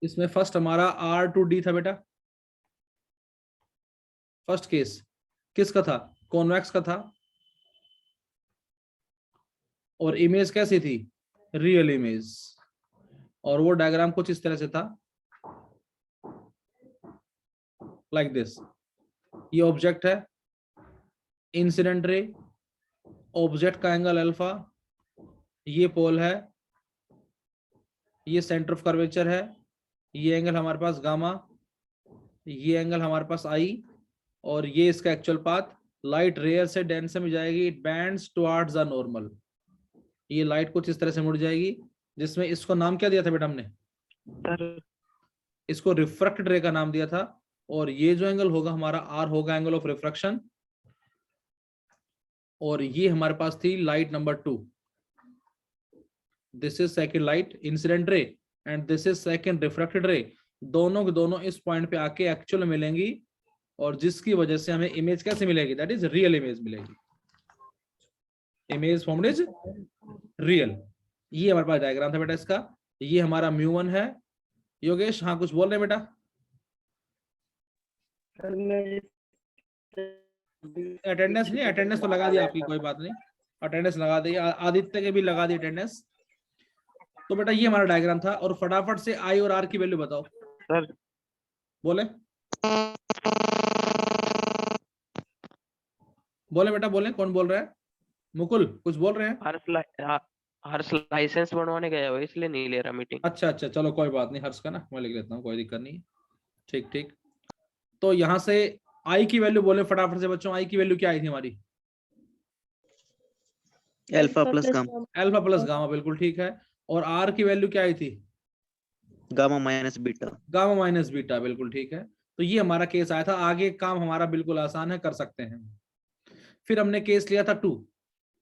इसमें फर्स्ट हमारा R to D था बेटा, फर्स्ट केस किसका था, कॉन्वेक्स का था, और इमेज कैसी थी, रियल इमेज, और वो डायग्राम कुछ इस तरह से था, लाइक दिस। ये ऑब्जेक्ट है, इंसिडेंट रे, ऑब्जेक्ट का एंगल अल्फा, ये पोल है, ये सेंटर ऑफ कर्वेचर है, ये एंगल हमारे पास गामा, ये एंगल हमारे पास आई, और ये इसका एक्चुअल पाथ। लाइट रेयर से डेंस में जाएगी, it bands towards the normal. ये लाइट कुछ इस तरह से मुड़ जाएगी, जिसमें इसको नाम क्या दिया था बेटा हमने, सर इसको रिफ्रैक्टेड रे का नाम दिया था। और ये जो एंगल होगा हमारा आर होगा एंगल ऑफ रिफ्रैक्शन, और ये हमारे पास थी light number 2। This is second light incident ray and this is second refracted रे। दोनों के दोनों इस पॉइंट पे आके एक्चुअल मिलेंगी, और जिसकी वजह से हमें इमेज कैसे मिलेगी, दैट इज रियल इमेज मिलेगी। Image formed is real. ये हमारे पास डायग्राम था बेटा इसका। ये हमारा μ1 है। योगेश हाँ कुछ बोल रहे हैं बेटा? अटेंडेंस नहीं, अटेंडेंस तो लगा दिया आपकी, कोई बात नहीं, अटेंडेंस लगा दी, आदित्य के भी लगा दी अटेंडेंस। तो बेटा ये हमारा डायग्राम था, और फटाफट से आई और आर की वैल्यू बताओ सर। बोले बोले बेटा बोले, कौन बोल रहा है? मुकुल कुछ बोल रहे हैं? हर्ष लाइसेंस बनवाने गया हो इसलिए नहीं ले रहा मीटिंग। अच्छा अच्छा चलो कोई बात नहीं, हर्ष का ना मैं लिख लेता हूँ, कोई दिक्कत नहीं है। ठीक ठीक। तो यहाँ से आई की वैल्यू बोले फटाफट से बच्चों, आई की वैल्यू क्या आई थी हमारी? Alpha plus gamma. Alpha plus gamma, बिल्कुल ठीक है। और आर की वैल्यू क्या आई थी? Gamma minus beta. Gamma minus beta, बिल्कुल ठीक है। तो ये हमारा केस आया था। आगे काम हमारा बिल्कुल आसान है, कर सकते हैं। फिर हमने केस लिया था 2।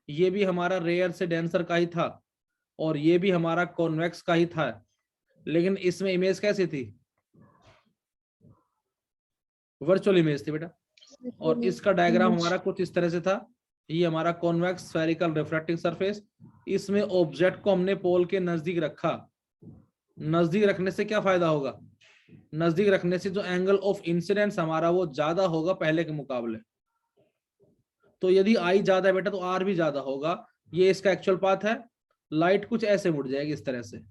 ये भी हमारा रेयर से डेंसर का ही था, और ये भी हमारा कॉन्वेक्स का ही था, लेकिन इसमें इमेज कैसी थी, वर्चुअल इमेज थी बेटा। और इसका डायग्राम हमारा कुछ इस तरह से था। ये हमारा कॉन्वेक्स स्फेरिकल रिफ्रैक्टिंग सरफेस, इसमें ऑब्जेक्ट को हमने पोल के नजदीक रखा। नजदीक रखने से क्या फायदा होगा, नजदीक रखने से जो एंगल ऑफ इंसिडेंस हमारा वो ज्यादा होगा पहले के मुकाबले। तो यदि आई ज्यादा है बेटा तो आर भी ज्यादा होगा। ये इसका एक्चुअल पाथ है। लाइट कुछ ऐसे मुड़ जाएगी इस तरह से,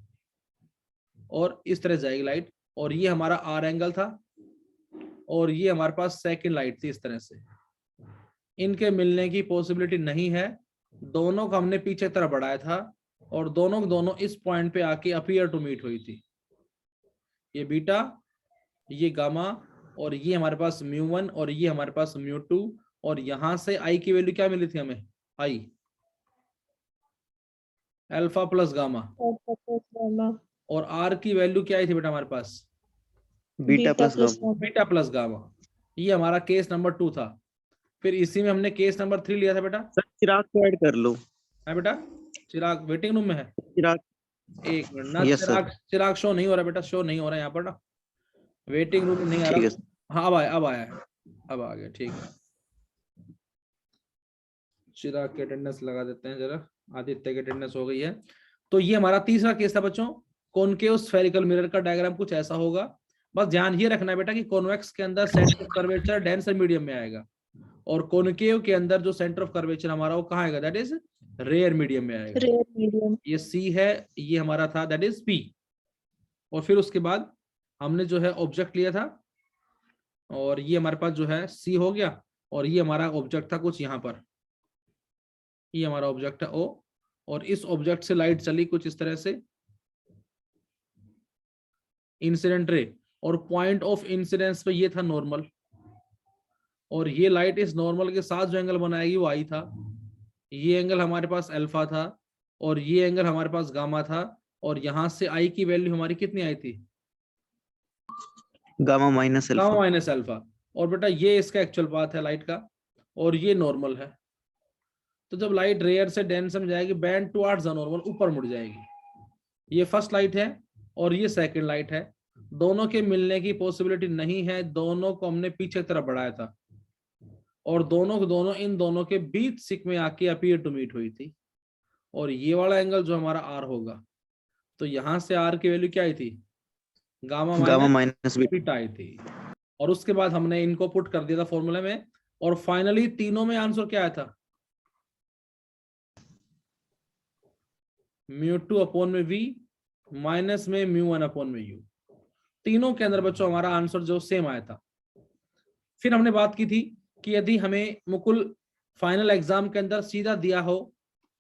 और इस तरह जाएगी लाइट, और ये हमारा आर एंगल था, और ये हमारे पास सेकंड लाइट थी इस तरह से। इनके मिलने की पॉसिबिलिटी नहीं है। दोनों को हमने पीछे तरफ बढ़ाया था, और दोनों दोनों इस पॉइंट पे आके अपीयर टू मीट हुई थी। ये बीटा, ये गामा, और ये हमारे पास μ1, और ये हमारे पास μ2, और यहां से आई की वैल्यू क्या मिली थी हमें, आई अल्फा प्लस गामा। और आर की वैल्यू क्या आई थी बेटा हमारे पास, beta plus gamma. Beta plus gamma. ये हमारा केस नंबर 2 था। फिर इसी में हमने केस नंबर 3 लिया था बेटा। सर चिराग को ऐड कर लो। है बेटा, चिराग वेटिंग रूम में है। चिराग, एक मिनट ना, यस चिराग सर। चिराग शो नहीं हो रहा बेटा, शो नहीं हो रहा है यहाँ पर ना, वेटिंग रूम में नहीं आ ठीक है रहा। सर। हाँ अब आया, अब आया है, अब आ गया, ठीक है। चिराग की अटेंडेंस लगा देते हैं जरा, आदित्य की अटेंडेंस हो गई है। तो ये हमारा तीसरा केस था बच्चों। कॉनकेव स्फेरिकल मिरर का डायग्राम कुछ ऐसा होगा। बस ध्यान ये रखना है बेटा कि कॉन्वेक्स के अंदर centre of curvature denser medium में आएगा, और कॉनकेव के अंदर जो सेंटर ऑफ कर्वेचर हमारा वो कहाँ आएगा, दैट इज रेयर मीडियम में आएगा। Rare medium. ये सी है, ये हमारा था दैट इज पी। और फिर उसके बाद हमने जो है ऑब्जेक्ट लिया था, और ये हमारे पास जो है सी हो गया, और ये हमारा ऑब्जेक्ट था कुछ यहाँ पर, ये हमारा ऑब्जेक्ट है ओ, और इस ऑब्जेक्ट से लाइट चली कुछ इस तरह से, इंसिडेंट रे, और पॉइंट ऑफ इंसिडेंस पे ये था नॉर्मल, और ये लाइट इस नॉर्मल के साथ जो एंगल बनाएगी वो आई था। ये एंगल हमारे पास अल्फा था, और ये एंगल हमारे पास गामा था, और यहां से आई की वैल्यू हमारी कितनी आई थी, gamma minus gamma alpha. Minus alpha. और बेटा ये इसका एक्चुअल पाथ है लाइट का, और ये नॉर्मल है। तो जब लाइट रेयर से डेंस में जाएगी, बैंड टुवर्ड्स द नॉर्मल, ऊपर मुड़ जाएगी। ये फर्स्ट लाइट है, और ये सेकंड लाइट है। दोनों के मिलने की पॉसिबिलिटी नहीं है, दोनों को हमने पीछे तरफ बढ़ाया था, और दोनों को दोनों इन दोनों के बीच सिक में आके अपीयर टू मीट हुई थी। और ये वाला एंगल जो हमारा आर होगा, तो यहां से आर की वैल्यू क्या आई थी, गामा माइनस बीटा आई थी, और उसके बाद हमने इनको पुट कर दिया था फॉर्मूले में, और फाइनली तीनों में आंसर क्या आया था, μ2 अपॉन में v माइनस में μ1 अपॉन में u। तीनों के अंदर बच्चों हमारा आंसर जो सेम आया था। फिर हमने बात की थी कि यदि हमें मुकुल फाइनल एग्जाम के अंदर सीधा दिया हो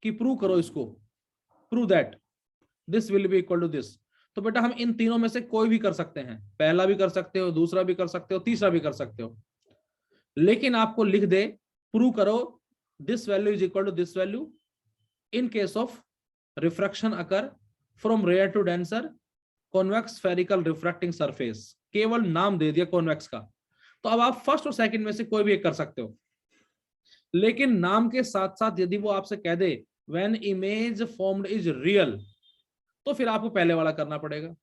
कि प्रूव करो इसको, prove that this will be equal to this, तो बेटा हम इन तीनों में से कोई भी कर सकते हैं, पहला भी कर सकते हो, दूसरा भी कर सकते हो, तीसरा भी कर सकते हो, लेकिन आपको लिख दे प्रूव करो this value is equal to this value in case of refraction occur from rare to denser convex spherical refracting surface. केवल नाम दे दिया कॉन्वेक्स का, तो अब आप फर्स्ट और सेकंड में से कोई भी एक कर सकते हो, लेकिन नाम के साथ साथ यदि वो आपसे कह दे when image formed is real, तो फिर आपको पहले वाला करना पड़ेगा,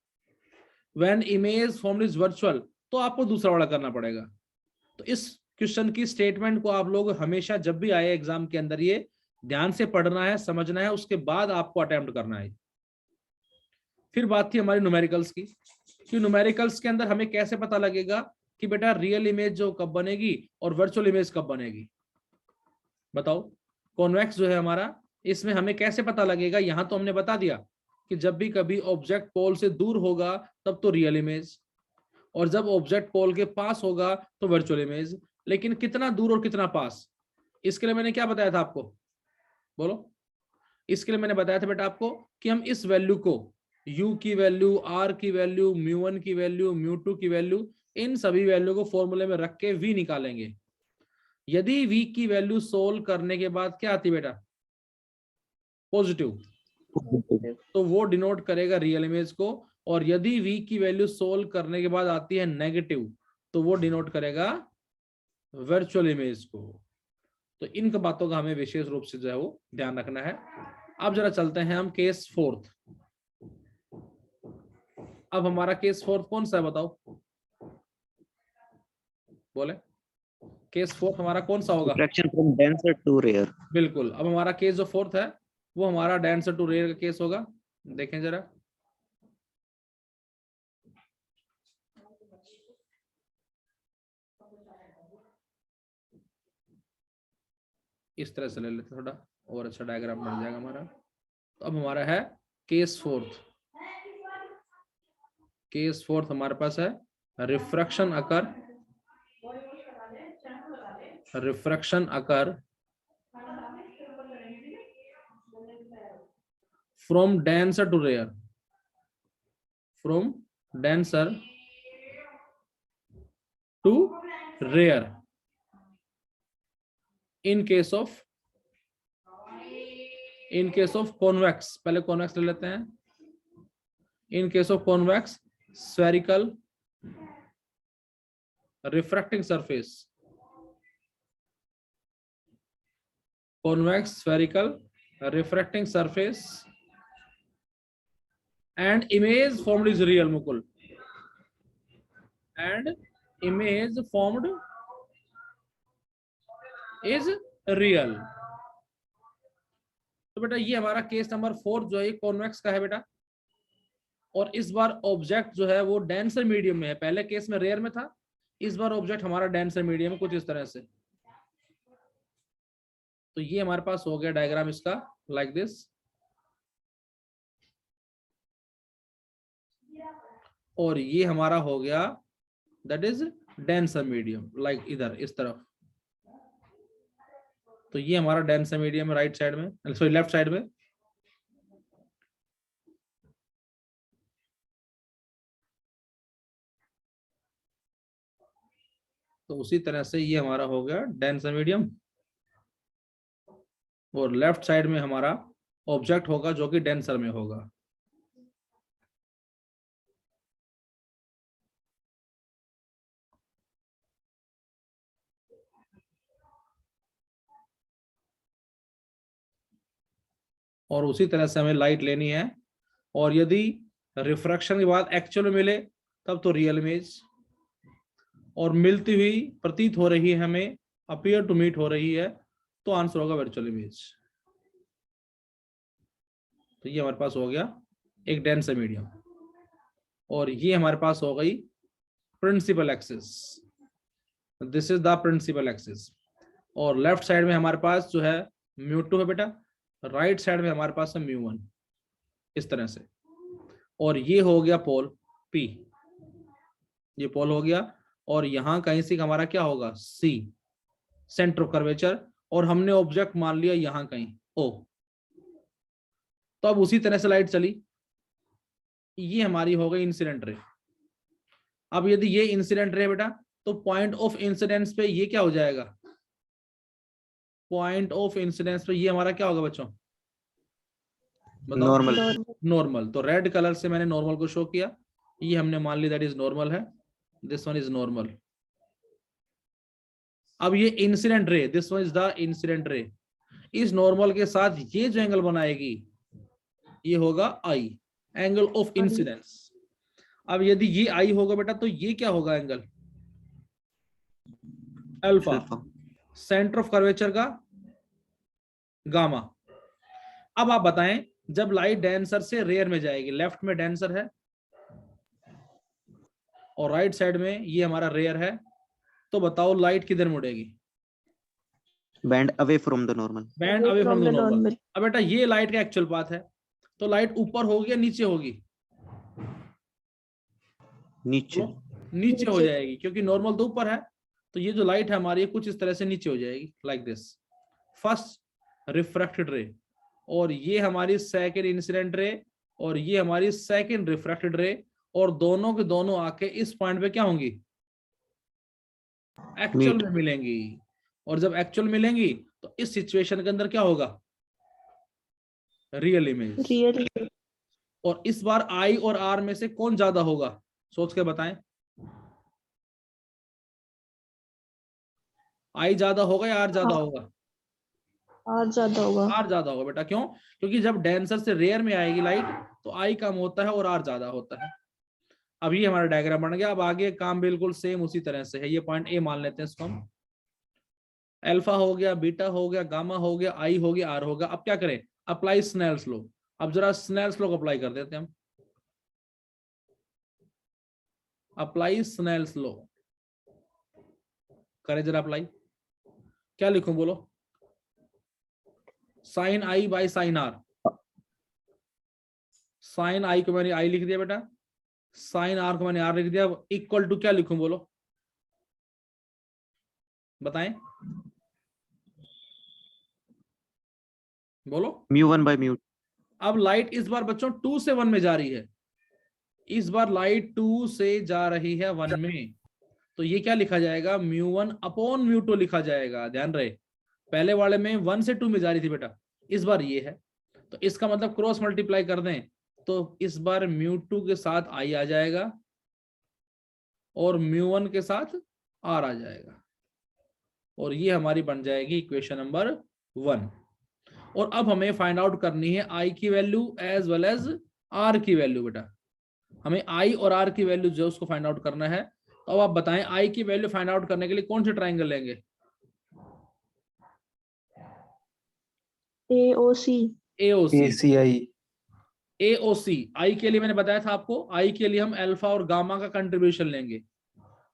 when image formed is virtual तो आपको दूसरा वाला करना पड़ेगा। तो इस क्वेश्चन की स्टेटमेंट को आप लोग हमेशा जब भी आए एग्जाम के अंदर ये ध्यान से पढ़ना है, समझना है, उसके बाद आपको अटेम्प्ट करना है। फिर बात थी हमारी न्यूमेरिकल्स की, कि न्यूमेरिकल्स के अंदर हमें कैसे पता लगेगा कि बेटा रियल इमेज जो कब बनेगी और वर्चुअल इमेज कब बनेगी, बताओ। कॉन्वेक्स जो है हमारा, इसमें हमें कैसे पता लगेगा, यहां तो हमने बता दिया कि जब भी कभी ऑब्जेक्ट पोल से दूर होगा तब तो रियल इमेज, और जब ऑब्जेक्ट पोल के पास होगा तो वर्चुअल इमेज। लेकिन कितना दूर और कितना पास, इसके लिए मैंने क्या बताया था आपको, बोलो। इसके लिए मैंने बताया था बेटा आपको कि हम इस वैल्यू को u की वैल्यू, r की वैल्यू, μ1 की वैल्यू, μ2 की वैल्यू, इन सभी वैल्यू को फॉर्मूले में रख के v निकालेंगे। यदि v की वैल्यू सोल्व करने के बाद क्या आती बेटा, पॉजिटिव, तो वो डिनोट करेगा रियल इमेज को, और यदि v की वैल्यू सोल्व करने के बाद आती है नेगेटिव, तो वो डिनोट करेगा वर्चुअल इमेज को। तो इन बातों का हमें विशेष रूप से जो है वो ध्यान रखना है। अब जरा चलते हैं हम केस फोर्थ। अब हमारा केस फोर्थ कौन सा है बताओ, बोले। केस फोर्थ हमारा कौन सा होगा, refraction from denser to rare. बिल्कुल। अब हमारा केस जो फोर्थ है वो हमारा डेंसर टू रेयर का केस होगा। देखें जरा, इस तरह से ले लेते, थोड़ा और अच्छा डायग्राम बन जाएगा हमारा। तो अब हमारा है केस फोर्थ। केस फोर्थ हमारे पास है refraction occur, refraction occur from denser to rare, from denser to rare in case of convex. पहले कॉन्वेक्स ले लेते हैं। In case of convex spherical refracting surface, convex spherical refracting surface and image formed is real, Mukul, and image formed is real। तो बेटा ये हमारा case number 4 जो है कॉन्वेक्स का है बेटा, और इस बार ऑब्जेक्ट जो है वो डेंसर मीडियम में है। पहले केस में रेयर में था, इस बार ऑब्जेक्ट हमारा डेंसर मीडियम में, कुछ इस तरह से। तो ये हमारे पास हो गया डायग्राम इसका लाइक दिस, और ये हमारा हो गया that is denser medium, like इधर इस तरफ। तो ये हमारा डेंसर मीडियम है राइट साइड में, सॉरी लेफ्ट साइड में। तो उसी तरह से ये हमारा हो गया डेंसर मीडियम, और लेफ्ट साइड में हमारा ऑब्जेक्ट होगा जो कि डेंसर में होगा। और उसी तरह से हमें लाइट लेनी है, और यदि रिफ्रैक्शन के बाद एक्चुअल में मिले तब तो रियल इमेज, और मिलती हुई प्रतीत हो रही है हमें, अपीयर टू मीट हो रही है, तो आंसर होगा वर्चुअल इमेज। तो ये हमारे पास हो गया एक डेंसर मीडियम। और ये हमारे पास हो गई principal axis, this is the principal axis. और लेफ्ट साइड में हमारे पास जो है μ2 है बेटा, राइट साइड में हमारे पास है μ1, इस तरह से। और ये हो गया पोल P, ये पोल हो गया। और यहां कहीं से हमारा क्या होगा C, सेंटर ऑफ कर्वेचर, और हमने ऑब्जेक्ट मान लिया यहां कहीं O। तो अब उसी तरह से लाइट चली, ये हमारी हो गई इंसिडेंट रे। अब यदि ये इंसिडेंट रे बेटा, तो पॉइंट ऑफ इंसिडेंस पे ये क्या हो जाएगा, पॉइंट ऑफ इंसिडेंस पे ये हमारा क्या होगा बच्चों, बताओ। नॉर्मल। नॉर्मल। तो रेड कलर से मैंने नॉर्मल को शो किया, ये हमने मान लिया दैट इज नॉर्मल है, दिस वन इज नॉर्मल। अब ये incident ray, this one is the incident ray, इस नॉर्मल के साथ ये जो एंगल बनाएगी ये होगा आई, एंगल ऑफ इंसिडेंस। अब यदि ये आई होगा बेटा, तो ये क्या होगा angle, alpha, centre of curvature का गामा। अब आप बताएं, जब लाइट डेंसर से रेयर में जाएगी, लेफ्ट में डेंसर है और राइट साइड में ये हमारा रेयर है, तो बताओ लाइट किधर मुड़ेगी, bend away from the normal. Bend away from the normal. अब बेटा ये लाइट का एक्चुअल पाथ है, तो लाइट ऊपर होगी या नीचे होगी, नीचे। नीचे हो जाएगी, क्योंकि नॉर्मल तो ऊपर है, तो ये जो लाइट है हमारी कुछ इस तरह से नीचे हो जाएगी, लाइक दिस, फर्स्ट रिफ्रैक्टेड रे, और ये हमारी सेकंड इंसिडेंट रे, और ये हमारी सेकंड रिफ्रैक्टेड रे, और दोनों के दोनों आके इस पॉइंट पे क्या होंगी, एक्चुअल में मिलेंगी। और जब एक्चुअल मिलेंगी तो इस सिचुएशन के अंदर क्या होगा, रियल इमेज। रियल। और इस बार आई और आर में से कौन ज्यादा होगा, सोच के बताएं, आई ज्यादा होगा या आर ज्यादा होगा, आर ज्यादा होगा। आर ज्यादा होगा बेटा, क्यों, क्योंकि जब डेंसर से रेयर में आएगी लाइट तो आई कम होता है और आर ज्यादा होता है। अब ये हमारा डायग्राम बन गया। अब आगे काम बिल्कुल सेम उसी तरह से है, ये पॉइंट ए मान लेते हैं इसको हम, अल्फा हो गया, बीटा हो गया, गामा हो गया, आई हो गया, आर हो गया। अब क्या करें, अप्लाई स्नेल्स लॉ। अब जरा स्नेल्स लॉ को अप्लाई कर देते हैं हम, अप्लाई स्नेल्स लॉ करें जरा अप्लाई। क्या लिखूं बोलो, sine i by sine r, sine i को मैंने आई लिख दिया बेटा, साइन आर को मैंने आर लिख दिया, इक्वल टू क्या लिखूं बोलो, बताएं बोलो। μ1 by μ2। अब लाइट इस बार बच्चों 2 से 1 में जा रही है, इस बार लाइट 2 से जा रही है 1 में, तो ये क्या लिखा जाएगा, μ1 अपॉन μ2 लिखा जाएगा। ध्यान रहे, पहले वाले में 1 से 2 में जा रही थी बेटा, इस बार ये है, तो इसका मतलब क्रॉस मल्टीप्लाई कर दें तो इस बार μ2 के साथ आई आ जाएगा और μ1 के साथ आर आ जाएगा, और ये हमारी बन जाएगी इक्वेशन नंबर 1। और अब हमें फाइंड आउट करनी है आई की value as well as R की वैल्यू। बेटा हमें आई और आर की वैल्यू जो उसको फाइंड आउट करना है, तो अब आप बताएं आई की वैल्यू फाइंड आउट करने के लिए कौन से ट्राइंगल लेंगे, AOC। AOC। AOC आई के लिए मैंने बताया था आपको, आई के लिए हम अल्फा और गामा का कंट्रीब्यूशन लेंगे,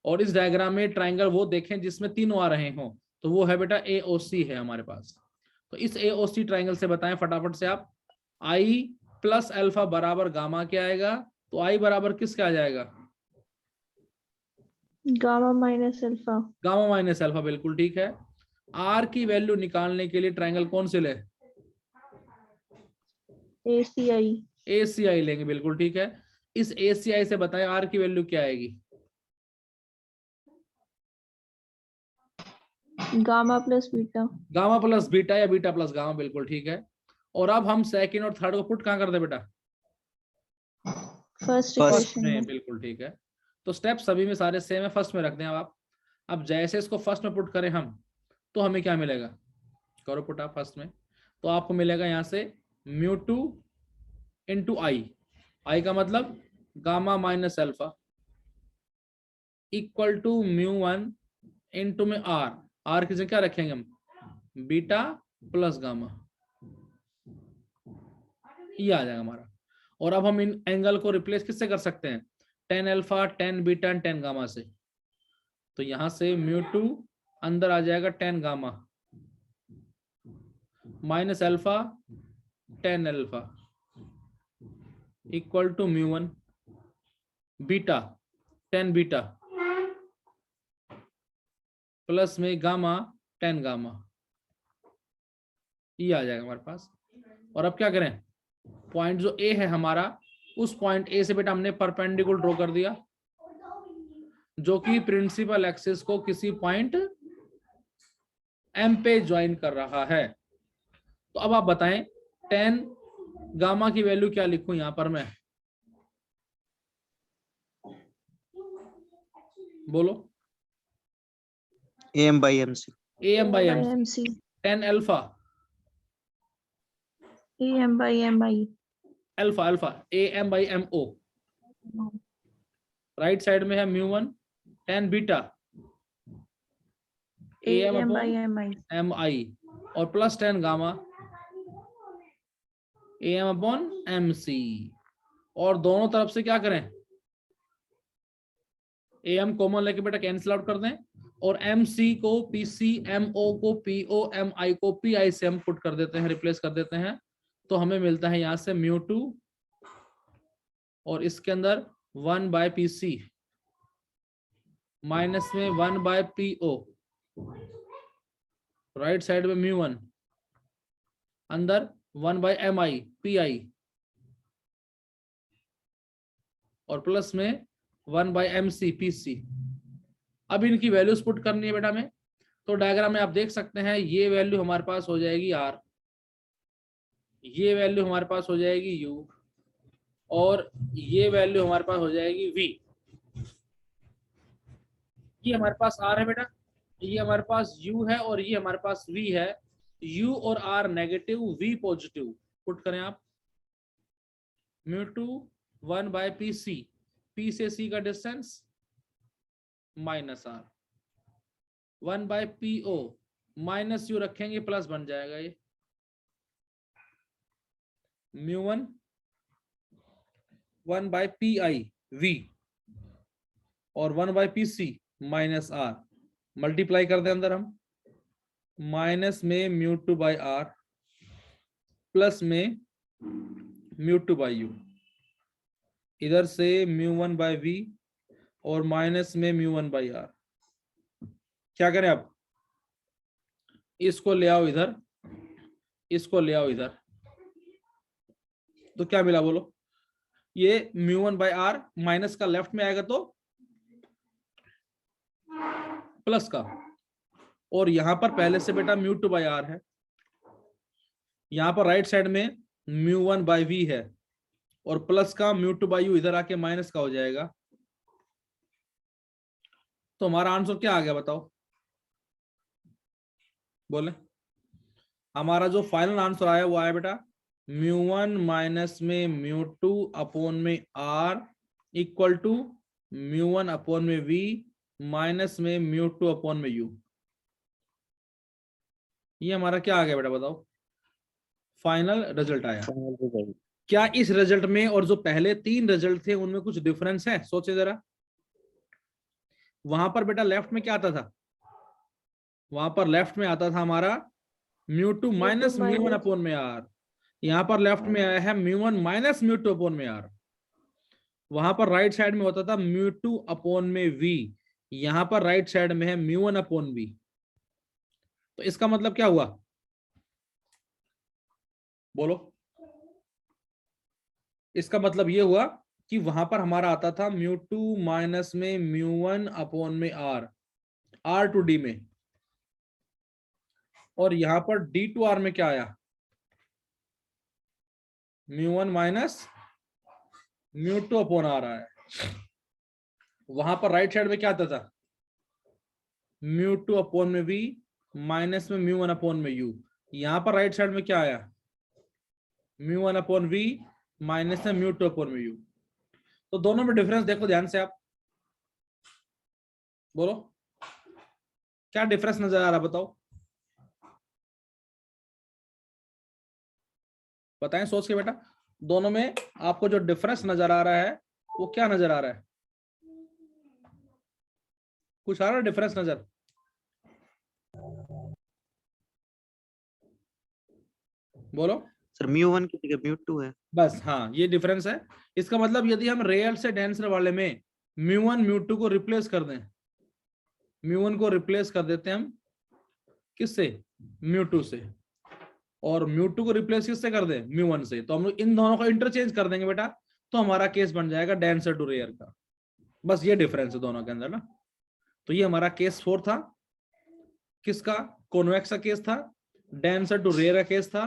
और इस डायग्राम में ट्राइंगल वो देखें जिसमें तीनों आ रहे हों, तो वो है बेटा AOC है हमारे पास। तो इस AOC ट्राइंगल से बताएं फटाफट से आप, आई प्लस अल्फा बराबर गामा क्या आएगा, तो आई बराबर किसका आ जाएगा, gamma minus alpha. Gamma minus alpha, बिल्कुल ठीक है। आर की वैल्यू निकालने के लिए ट्राइंगल कौन से ले, ACI। ACI लेंगे, बिल्कुल ठीक है। इस ACI से बताएं आर की वैल्यू क्या आएगी, gamma plus beta. Gamma plus beta या बीटा प्लस गामा, बिल्कुल ठीक है। और अब हम सेकंड और थर्ड को पुट कहां कर दे बेटा, फर्स्ट फर्स्ट इक्वेशन में, में। बिल्कुल ठीक है। तो स्टेप सभी में सारे सेम है, फर्स्ट में रख दें आप। अब जैसे इसको फर्स्ट में पुट करें हम, तो हमें क्या मिलेगा, करो पुट आप फर्स्ट में, तो आपको मिलेगा यहां से μ2 इंटू आई का मतलब gamma minus alpha equal to μ1 into में आर की जगह क्या रखेंगे हम, बीटा प्लस गामा, ये आ जाएगा हमारा। और अब हम इन एंगल को रिप्लेस किससे कर सकते हैं, 10 अल्फा 10 बीटा 10 गामा से। तो यहां से μ2 अंदर आ जाएगा 10 gamma minus alpha 10 alpha equal to μ1 beta 10 beta plus में गामा 10 गामा, ये आ जाएगा हमारे पास। और अब क्या करें, पॉइंट जो ए है हमारा, उस पॉइंट ए से बेटा हमने परपेंडिकुलर ड्रॉ कर दिया जो कि प्रिंसिपल एक्सिस को किसी पॉइंट एम पे ज्वाइन कर रहा है। तो अब आप बताएं 10 गामा की वैल्यू क्या लिखूं यहां पर मैं, बोलो। AM by MC. AM by MC। MC 10 alpha AM by MI alpha alpha AM by MO, right side में है μ1 10 beta AM AM by upon MI MI और plus 10 gamma AM upon MC। और दोनों तरफ से क्या करें, AM कॉमन लेके बेटा कैंसिल आउट कर दें और MC को PC, MO को PO, MI को PI से हम पुट कर देते हैं, रिप्लेस कर देते हैं। तो हमें मिलता है यहां से μ2 और इसके अंदर 1 बाय PC माइनस में 1 बाय PO, राइट साइड में μ1 अंदर 1 बाय MI PI और प्लस में 1 बाय MC PC। अब इनकी वैल्यूज पुट करनी है बेटा में। तो डायग्राम में आप देख सकते हैं ये वैल्यू हमारे पास हो जाएगी R, ये वैल्यू हमारे पास हो जाएगी U और ये वैल्यू हमारे पास हो जाएगी V। ये हमारे पास R है बेटा, ये हमारे पास U है और ये हमारे पास V है। U और R negative, V positive, put करें आप। μ2 1 बाय PC, P से C का distance minus R, 1 by PO minus U रखेंगे प्लस बन जाएगा ये μ1 1 बाय PI V और 1 by PC minus R, multiply कर दें अंदर हम, माइनस में μ2 बाय R प्लस में μ2 बाय U, इधर से μ1 बाय V और माइनस में μ1 बाय R। क्या करें अब, इसको ले आओ इधर, इसको ले आओ इधर, तो क्या मिला बोलो, ये μ1 बाय R माइनस का लेफ्ट में आएगा तो प्लस का, और यहां पर पहले से बेटा μ2 बाय R है, यहां पर राइट साइड में μ1 बाय V है और प्लस का μ2 बाय U इधर आके माइनस का हो जाएगा। तो हमारा आंसर क्या आ गया बताओ, बोले। हमारा जो फाइनल आंसर आया वो आया बेटा μ1 माइनस में μ2 अपॉन में R इक्वल टू μ1 अपॉन में V माइनस में μ2 अपॉन में U। ये हमारा क्या आ गया बेटा बताओ, फाइनल रिजल्ट आया। क्या इस रिजल्ट में और जो पहले 3 रिजल्ट थे उनमें कुछ डिफरेंस है, सोचे जरा। वहां पर बेटा लेफ्ट में क्या आता था, वहां पर लेफ्ट में आता था हमारा μ2 माइनस μ1 अपॉन में R, यहां पर लेफ्ट में आया है μ1 माइनस μ2 अपॉन में R। वहां पर राइट साइड में होता था μ2 अपॉन में V, यहां पर राइट साइड में है μ1 अपॉन V। तो इसका मतलब क्या हुआ बोलो, इसका मतलब ये हुआ कि वहां पर हमारा आता था μ2 माइनस में μ1 अपॉन में R टू D में, और यहां पर D टू R में क्या आया, μ1 माइनस μ2 अपॉन R आया। वहां पर राइट साइड में क्या आता था, μ2 अपॉन में V माइनस में μ1 अपॉन में U। यहां पर राइट साइड में क्या आया, μ1 अपॉन V माइनस में μ2 अपॉन में U। तो दोनों में डिफरेंस देखो ध्यान से आप, बोलो क्या डिफरेंस नजर आ रहा बताओ, बताएं सोच के बेटा। दोनों में आपको जो डिफरेंस नजर आ रहा है वो क्या नजर आ रहा है, कुछ आ रहा डिफरेंस नजर? बोलो सर μ1 की जगह μ2 है। बस। हाँ, ये डिफरेंस है। इसका मतलब यदि हम रियल से डेंसर वाले में μ1 μ2 को रिप्लेस कर दें, μ1 को रिप्लेस कर देते हैं हम किससे? μ2 से, और μ2 को रिप्लेस किससे कर दें? μ1 से, तो हम लोग इन दोनों को इंटरचेंज कर देंगे बेटा, तो हमारा केस बन जाएगा डेंसर टू रेयर का। बस ये डिफरेंस है दोनों के अंदर ना। तो ये हमारा केस 4 था, किसका? कॉन्वेक्स का केस था, डेंसर टू रेयर का केस था,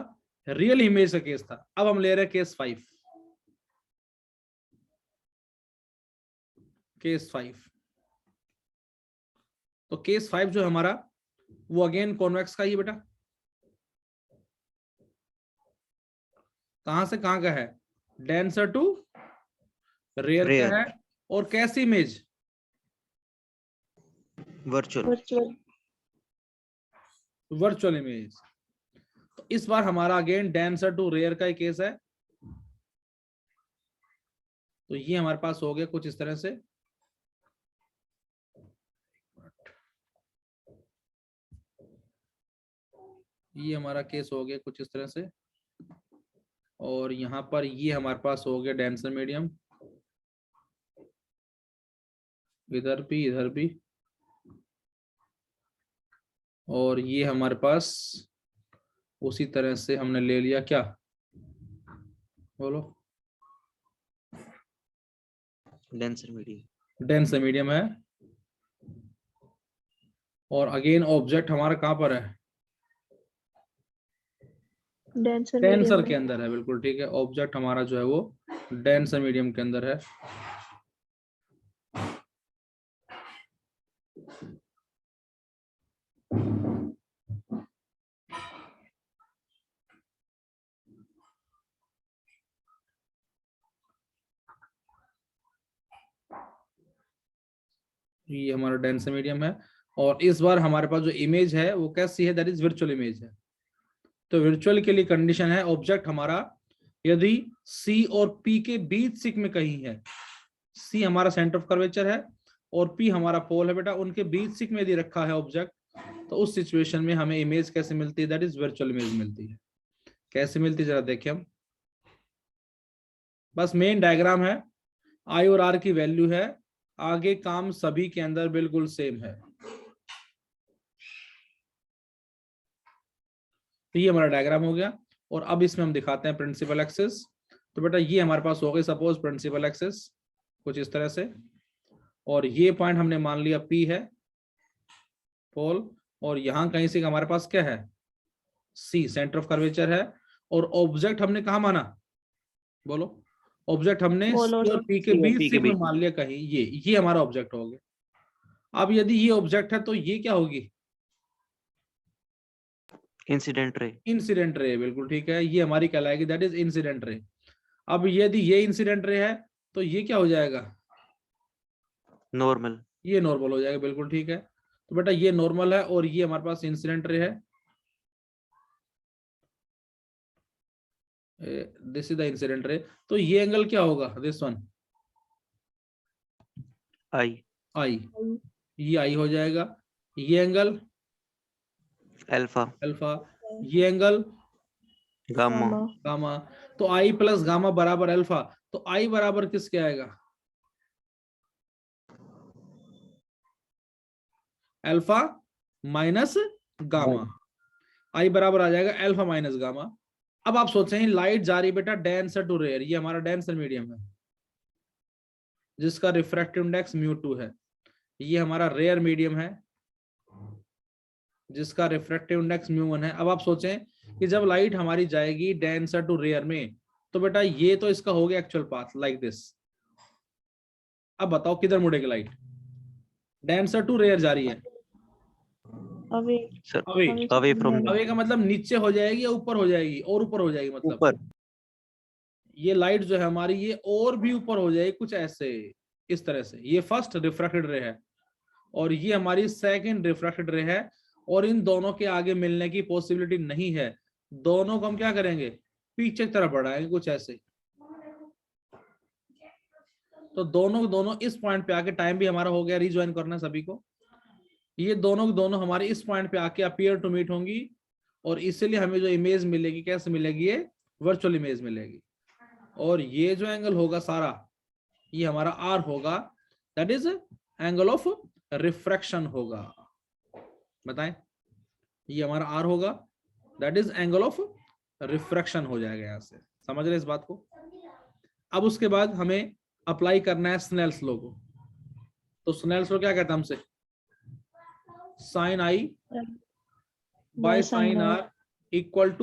रियल इमेज का केस था। अब हम ले रहे हैं केस 5। केस 5, तो केस 5 जो है हमारा वो अगेन कॉन्वेक्स का ही बेटा। कहां से कहां का है? Denser to rare Rare. का है। और कैसी image? Virtual. Virtual. Virtual image. तो इस बार हमारा अगेन डेंसर टू रेयर का ही केस है। तो ये हमारे पास हो गया कुछ इस तरह से। ये हमारा केस हो गया कुछ इस तरह से, और यहां पर ये हमारे पास हो गया डेंसर मीडियम, इधर भी, और ये हमारे पास उसी तरह से हमने ले लिया क्या? बोलो। Denser medium. डेंसर मीडियम है। और अगेन ऑब्जेक्ट हमारा कहां पर है? डेंसर डेंसर मीडियम के अंदर है, बिल्कुल ठीक है। ऑब्जेक्ट हमारा जो है वो डेंसर मीडियम के अंदर है। ये हमारा डेंसर मीडियम है। और इस बार हमारे पास जो इमेज है वो कैसी है? दैट इज वर्चुअल इमेज है। तो वर्चुअल के लिए कंडीशन है ऑब्जेक्ट हमारा यदि C और P के बीच सिक में कहीं है, C हमारा सेंटर ऑफ कर्वेचर है और P हमारा पोल है बेटा, उनके बीच सिक में यदि रखा है ऑब्जेक्ट, तो उस सिचुएशन में हमें इमेज कैसे मिलती है? दैट इज वर्चुअल इमेज मिलती है। कैसे मिलती है जरा देखिए हम। बस मेन डायग्राम है, I और R की वैल्यू है, आगे काम सभी के अंदर बिल्कुल सेम है। तो ये हमारा डायग्राम हो गया। और अब इसमें हम दिखाते हैं प्रिंसिपल एक्सिस। तो बेटा ये हमारे पास हो गई सपोज प्रिंसिपल एक्सिस कुछ इस तरह से, और ये पॉइंट हमने मान लिया P है पोल, और यहां कहीं से हमारे पास क्या है? C सेंटर ऑफ कर्वेचर है। और ऑब्जेक्ट हमने कहा माना? बोलो। ऑब्जेक्ट हमने पोल C और P के बीच सिक में मान लिया कहीं, ये हमारा ऑब्जेक्ट हो गया। अब यदि ये ऑब्जेक्ट है तो ये क्या होगी? Incident ray. इंसिडेंट रे, बिल्कुल ठीक है, ये हमारी कहलाएगी दैट इज इंसिडेंट रे। अब यदि ये इंसिडेंट रे है तो ये क्या हो जाएगा? नॉर्मल। ये नॉर्मल हो जाएगा, बिल्कुल ठीक है। तो बेटा ये नॉर्मल है और ये हमारे पास इंसिडेंट रे है। This is the incident ray. तो ये एंगल क्या होगा? दिस वन आई। आई, ये आई हो जाएगा। ये एंगल अल्फा। अल्फा, ये एंगल गामा। गामा। तो आई प्लस गामा बराबर अल्फा। तो आई बराबर किसके आएगा? Alpha minus gamma. आई बराबर आ जाएगा अल्फा माइनस गामा। अब आप सोचें लाइट जा रही बेटा डेंसर टू रेयर, ये हमारा डेंसर मीडियम है जिसका रिफ्रैक्टिव इंडेक्स μ2 है। ये हमारा रेयर मीडियम है जिसका रिफ्रैक्टिव इंडेक्स μ1 है। अब आप सोचें कि जब लाइट हमारी जाएगी डेंसर टू रेयर में, तो बेटा ये तो इसका हो गया एक्चुअल पाथ लाइक दिस। अब बताओ किधर मुड़ेगी लाइट? डेंसर टू रेयर जा रही है, away sir away. Away from away का मतलब नीचे हो जाएगी या ऊपर हो जाएगी? और ऊपर हो जाएगी, मतलब ऊपर। ये लाइट जो है हमारी ये और भी ऊपर हो जाएगी कुछ ऐसे इस तरह से। ये फर्स्ट रिफ्रैक्टेड रे है और ये हमारी सेकंड रिफ्रैक्टेड रे है, और इन दोनों के आगे मिलने की पॉसिबिलिटी नहीं है। दोनों को हम क्या करेंगे? पीछे की तरफ बढ़ाएंगे कुछ ऐसे। तो दोनों इस पॉइंट पे आके टाइम भी हमारा हो गया, रिज्वाइन करना सभी को। ये दोनों दोनों हमारे इस पॉइंट पे आके अपीयर टू मीट होंगी और इसीलिए हमें जो इमेज मिलेगी कैसे मिलेगी, ये वर्चुअल इमेज मिलेगी। और ये जो एंगल होगा सारा ये हमारा आर होगा, that is angle of refraction होगा। बताएं, ये हमारा आर होगा, that is angle of refraction हो जाएगा। यहां से समझ रहे इस बात को। अब उसके बाद हमें अप्लाई करना है स्नेल्स लॉ को। तो स्नेल्स लॉ क्या कहता है हमसे, sine I by sine R equal to